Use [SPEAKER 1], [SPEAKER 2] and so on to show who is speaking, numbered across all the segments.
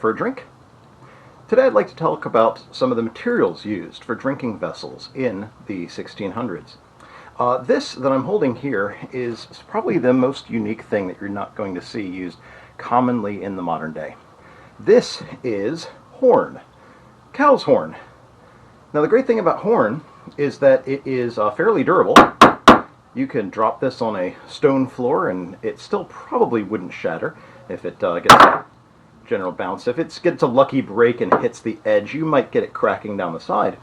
[SPEAKER 1] for a drink? Today I'd like to talk about some of the materials used for drinking vessels in the 1600s. This that I'm holding here is probably the most unique thing that you're not going to see used commonly in the modern day. This is horn, cow's horn. Now the great thing about horn is that it is fairly durable. You can drop this on a stone floor and it still probably wouldn't shatter if it gets a general bounce. If it gets a lucky break and hits the edge, you might get it cracking down the side.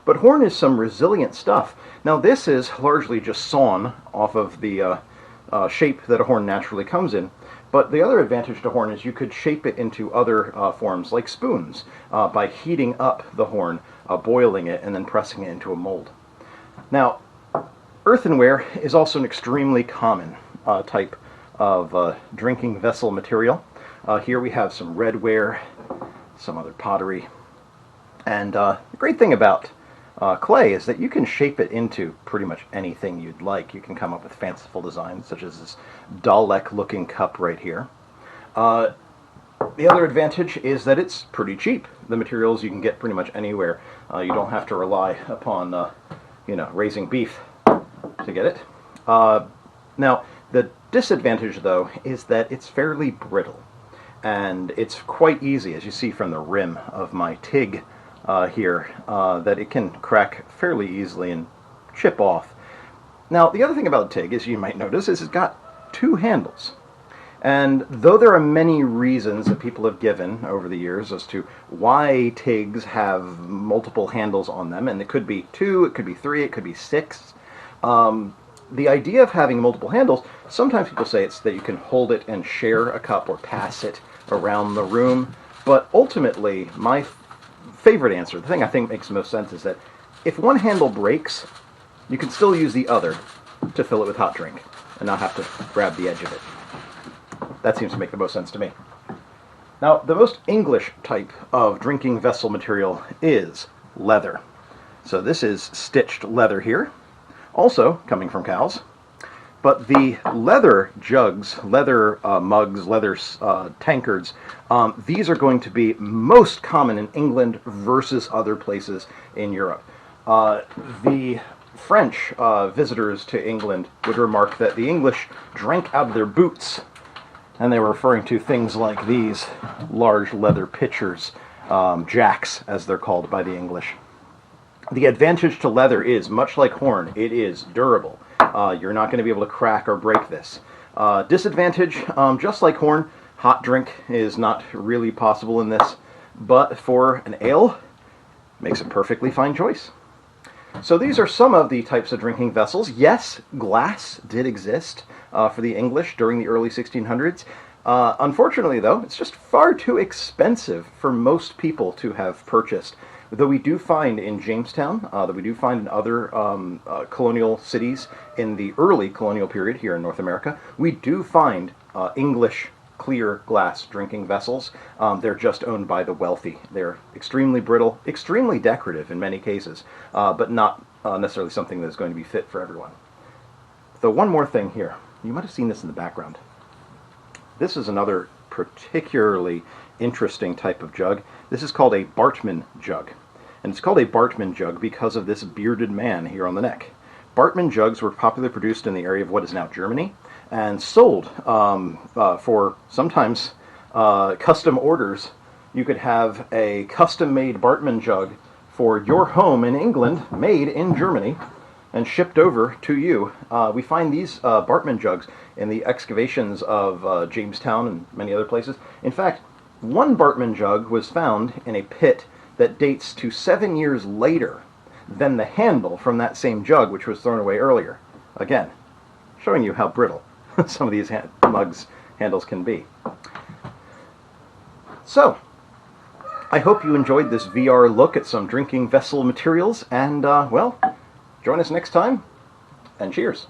[SPEAKER 1] But horn is some resilient stuff. Now this is largely just sawn off of the shape that a horn naturally comes in. But the other advantage to horn is you could shape it into other forms, like spoons, by heating up the horn, boiling it, and then pressing it into a mold. Now, earthenware is also an extremely common type of drinking vessel material. Here we have some redware, some other pottery. And the great thing about clay is that you can shape it into pretty much anything you'd like. You can come up with fanciful designs, such as this Dalek-looking cup right here. The other advantage is that it's pretty cheap. The materials you can get pretty much anywhere. You don't have to rely upon, raising beef to get it. Now, the disadvantage, though, is that it's fairly brittle. And it's quite easy, as you see from the rim of my TIG here, that it can crack fairly easily and chip off. Now, the other thing about TIG, as you might notice, is it's got two handles. And though there are many reasons that people have given over the years as to why TIGs have multiple handles on them, and it could be 2, it could be 3, it could be 6, the idea of having multiple handles, sometimes people say it's that you can hold it and share a cup or pass it around the room, but ultimately, my favorite answer, the thing I think makes the most sense, is that if one handle breaks, you can still use the other to fill it with hot drink and not have to grab the edge of it. That seems to make the most sense to me. Now, the most English type of drinking vessel material is leather. So this is stitched leather here, also coming from cows. But the leather jugs, leather mugs, leather tankards, these are going to be most common in England versus other places in Europe. The French visitors to England would remark that the English drank out of their boots, and they were referring to things like these large leather pitchers, jacks as they're called by the English. The advantage to leather is, much like horn, it is durable. You're not going to be able to crack or break this. Disadvantage, just like horn, hot drink is not really possible in this, but for an ale, makes a perfectly fine choice. So these are some of the types of drinking vessels. Yes, glass did exist for the English during the early 1600s. Unfortunately, though, it's just far too expensive for most people to have purchased. Though we do find in Jamestown, that we do find in other colonial cities in the early colonial period here in North America, we do find English clear glass drinking vessels. They're just owned by the wealthy. They're extremely brittle, extremely decorative in many cases, but not necessarily something that's going to be fit for everyone. So one more thing here. You might have seen this in the background. This is another particularly interesting type of jug. This is called a Bartman Jug. And it's called a Bartman Jug because of this bearded man here on the neck. Bartman jugs were popularly produced in the area of what is now Germany and sold for sometimes custom orders. You could have a custom-made Bartman jug for your home in England, made in Germany, and shipped over to you. We find these Bartman jugs in the excavations of Jamestown and many other places. In fact, one Bartman jug was found in a pit that dates to 7 years later than the handle from that same jug, which was thrown away earlier. Again, showing you how brittle some of these mugs handles can be. So, I hope you enjoyed this VR look at some drinking vessel materials, and, well, join us next time, and cheers.